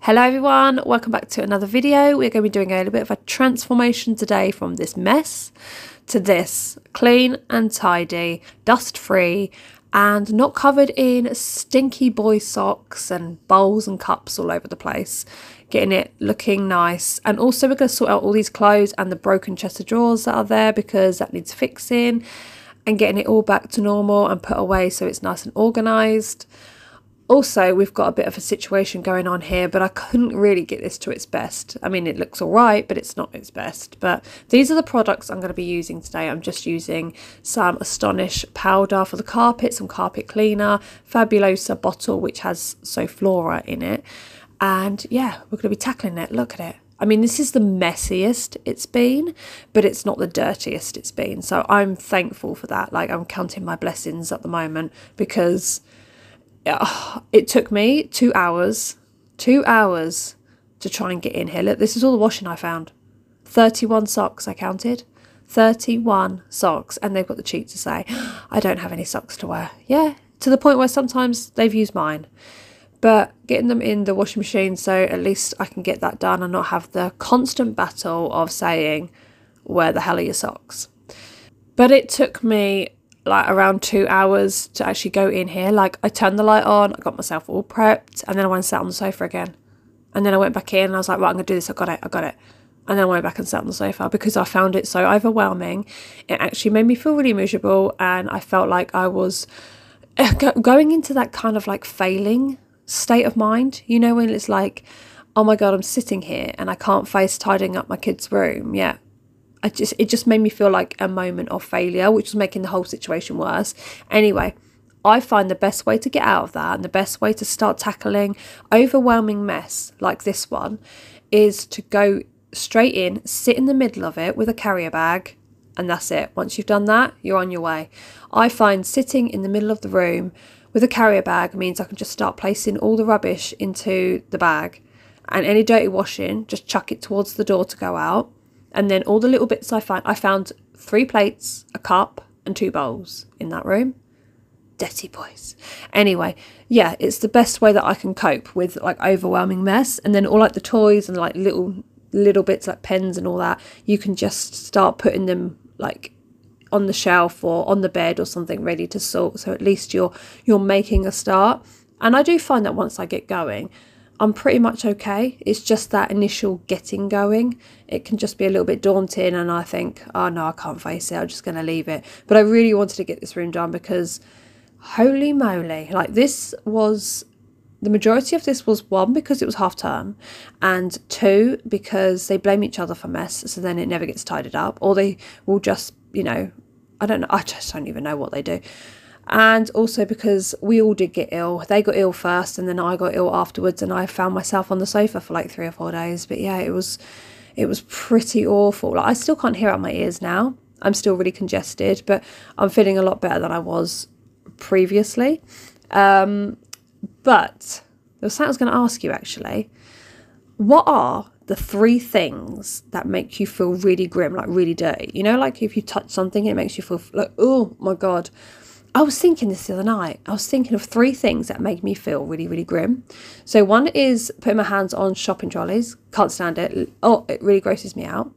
Hello everyone, welcome back to another video. We're going to be doing a little bit of a transformation today from this mess to this clean and tidy, dust free and not covered in stinky boy socks and bowls and cups all over the place. Getting it looking nice, and also we're going to sort out all these clothes and the broken chest of drawers that are there because that needs fixing, and getting it all back to normal and put away so it's nice and organised. Also, we've got a bit of a situation going on here, but I couldn't really get this to its best. I mean, it looks all right, but it's not its best. But these are the products I'm going to be using today. I'm just using some Astonish powder for the carpet, some carpet cleaner, Fabulosa bottle, which has Soflora in it. And yeah, we're going to be tackling it. Look at it. I mean, this is the messiest it's been, but it's not the dirtiest it's been. So I'm thankful for that. Like, I'm counting my blessings at the moment because it took me 2 hours to try and get in here. Look, this is all the washing I found. 31 socks I counted. 31 socks. And they've got the cheek to say, I don't have any socks to wear. Yeah, to the point where sometimes they've used mine. But getting them in the washing machine so at least I can get that done and not have the constant battle of saying, where the hell are your socks? But it took me like around 2 hours to actually go in here. Like, I turned the light on, I got myself all prepped, and then I went and sat on the sofa again. And then I went back in and I was like, right, I'm going to do this, I got it. And then I went back and sat on the sofa because I found it so overwhelming. It actually made me feel really miserable, and I felt like I was going into that kind of like failing state of mind, you know, when it's like, oh my God, I'm sitting here and I can't face tidying up my kid's room. Yeah. It just made me feel like a moment of failure, which was making the whole situation worse. Anyway, I find the best way to get out of that and the best way to start tackling overwhelming mess like this one is to go straight in, sit in the middle of it with a carrier bag, and that's it. Once you've done that, you're on your way. I find sitting in the middle of the room with a carrier bag means I can just start placing all the rubbish into the bag, and any dirty washing, just chuck it towards the door to go out. And then all the little bits I found 3 plates, a cup and 2 bowls in that room. Dirty boys. Anyway, yeah, it's the best way that I can cope with like overwhelming mess. And then all like the toys and like little bits like pens and all that, you can just start putting them like on the shelf or on the bed or something ready to sort. So at least you're making a start. And I do find that once I get going, I'm pretty much okay. It's just that initial getting going. It can just be a little bit daunting, and I think, oh no, I can't face it. I'm just going to leave it. But I really wanted to get this room done because holy moly, like this was, the majority of this was 1, because it was half term, and 2, because they blame each other for mess. So then it never gets tidied up, or they will just, you know, I don't know. I just don't even know what they do. And also because we all did get ill. They got ill first and then I got ill afterwards, and I found myself on the sofa for like 3 or 4 days. But yeah, it was pretty awful. Like, I still can't hear out my ears now. I'm still really congested, but I'm feeling a lot better than I was previously. But there was something I was going to ask you actually. What are the 3 things that make you feel really grim, like really dirty? You know, like if you touch something, it makes you feel like, oh my God. I was thinking this the other night. I was thinking of 3 things that make me feel really, really grim. So 1 is putting my hands on shopping trolleys. Can't stand it. Oh, it really grosses me out.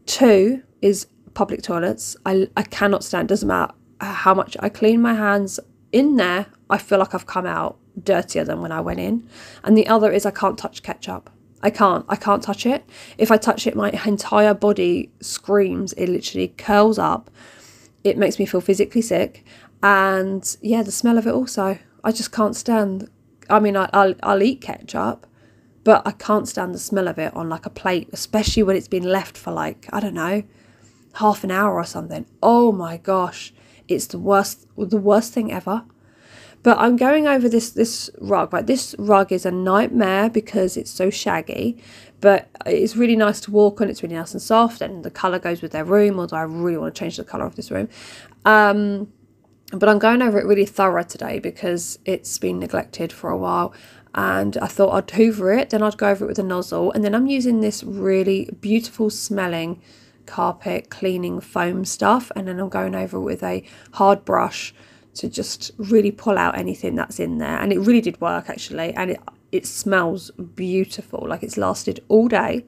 2 is public toilets. I cannot stand. Doesn't matter how much I clean my hands in there, I feel like I've come out dirtier than when I went in. And the other is I can't touch ketchup. I can't touch it. If I touch it, my entire body screams. It literally curls up. It makes me feel physically sick, and yeah, the smell of it also. I just can't stand. I mean, I'll eat ketchup, but I can't stand the smell of it on like a plate, especially when it's been left for like, I don't know, half an hour or something. Oh my gosh, it's the worst thing ever. But I'm going over this rug, right? This rug is a nightmare because it's so shaggy, but it's really nice to walk on. It's really nice and soft, and the colour goes with their room, although I really want to change the colour of this room. But I'm going over it really thorough today because it's been neglected for a while, and I thought I'd hoover it, then I'd go over it with a nozzle, and then I'm using this really beautiful smelling carpet cleaning foam stuff, and then I'm going over it with a hard brush to just really pull out anything that's in there. And it really did work actually, and it smells beautiful. Like, it's lasted all day.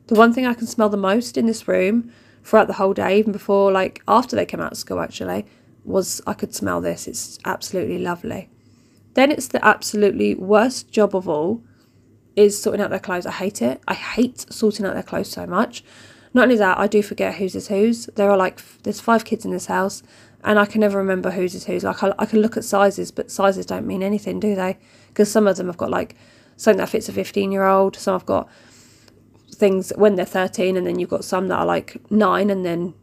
The one thing I can smell the most in this room throughout the whole day, even before, like after they came out of school actually, was I could smell this. It's absolutely lovely. Then it's the absolutely worst job of all is sorting out their clothes. I hate it. I hate sorting out their clothes so much. Not only that, I do forget whose is whose. There's 5 kids in this house and I can never remember whose is whose. Like, I can look at sizes, but sizes don't mean anything, do they? Because some of them have got like something that fits a 15-year-old. Some have got things when they're 13, and then you've got some that are like 9 and then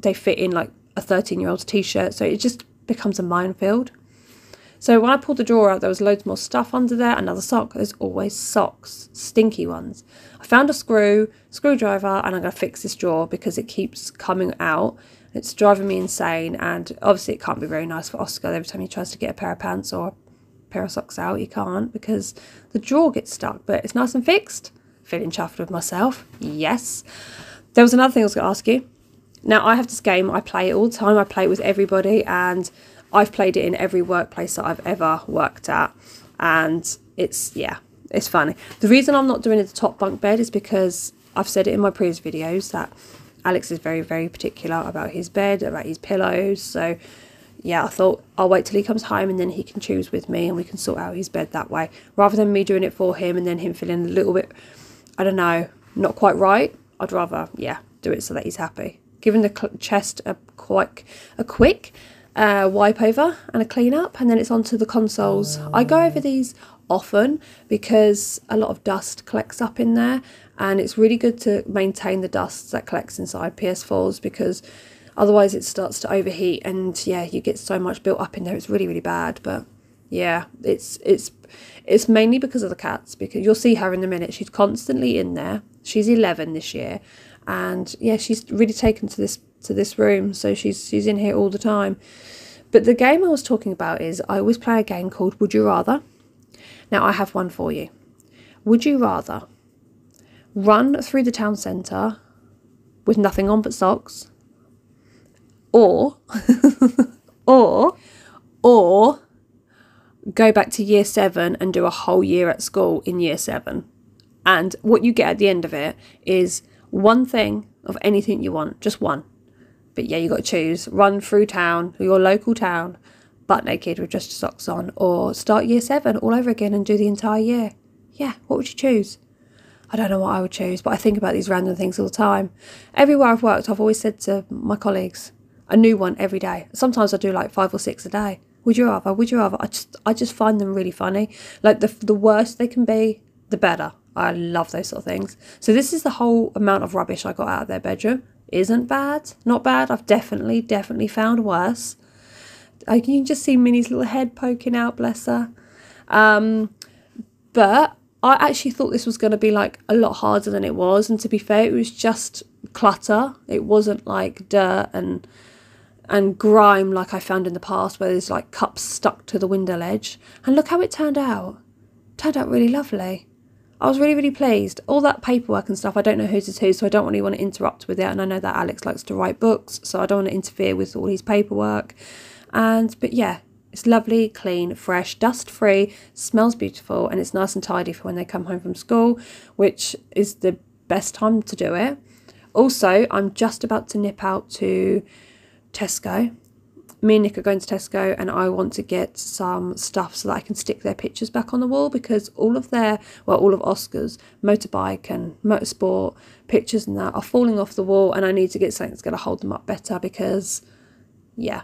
they fit in like a 13-year-old's t-shirt. So it just becomes a minefield. So when I pulled the drawer out, there was loads more stuff under there. Another sock. There's always socks, stinky ones. I found a screwdriver, and I'm going to fix this drawer because it keeps coming out. It's driving me insane, and obviously it can't be very nice for Oscar. Every time he tries to get a pair of pants or a pair of socks out, he can't because the drawer gets stuck. But it's nice and fixed. Feeling chuffed with myself. Yes. There was another thing I was going to ask you. Now, I have this game. I play it all the time. I play it with everybody, and I've played it in every workplace that I've ever worked at, and it's funny. The reason I'm not doing the top bunk bed is because I've said it in my previous videos that Alex is very, very particular about his bed, about his pillows. So yeah, I thought I'll wait till he comes home and then he can choose with me and we can sort out his bed that way, rather than me doing it for him and then him feeling a little bit, I don't know, not quite right. I'd rather, do it so that he's happy. Giving the chest a quick wipe over and a clean up, and then it's onto the consoles. I go over these often because a lot of dust collects up in there, and it's really good to maintain the dust that collects inside PS4s because otherwise it starts to overheat, and you get so much built up in there. It's really, really bad. But yeah, it's mainly because of the cats, because you'll see her in a minute. She's constantly in there. She's 11 this year, and she's really taken to this room, so she's in here all the time. But the game I was talking about is I always play a game called Would You Rather. Now I have one for you. Would you rather run through the town centre with nothing on but socks, or go back to year 7 and do a whole year at school in year 7? And what you get at the end of it is one thing of anything you want, just one. But you got to choose. Run through town, your local town, butt naked with just socks on, or start year 7 all over again and do the entire year. Yeah, what would you choose? I don't know what I would choose, but I think about these random things all the time. Everywhere I've worked, I've always said to my colleagues, a new one every day. Sometimes I do like 5 or 6 a day. Would you rather? Would you rather? I just find them really funny. Like the worse they can be, the better. I love those sort of things. So this is the whole amount of rubbish I got out of their bedroom. Isn't bad. Not bad. I've definitely found worse. You can just see Minnie's little head poking out, bless her. But I actually thought this was going to be like a lot harder than it was. And to be fair, it was just clutter. It wasn't like dirt and grime like I found in the past, where there's like cups stuck to the window ledge. And look how it turned out. It turned out really lovely. I was really, really pleased. All that paperwork and stuff, I don't know whose is whose, so I don't really want to interrupt with it. And I know that Alex likes to write books, so I don't want to interfere with all his paperwork. But yeah, it's lovely, clean, fresh, dust-free, smells beautiful, and it's nice and tidy for when they come home from school, which is the best time to do it. Also, I'm just about to nip out to Tesco. Me and Nick are going to Tesco, and I want to get some stuff so that I can stick their pictures back on the wall, because all of Oscar's motorbike and motorsport pictures and that are falling off the wall, and I need to get something that's going to hold them up better because, yeah.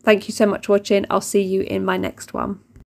Thank you so much for watching. I'll see you in my next one.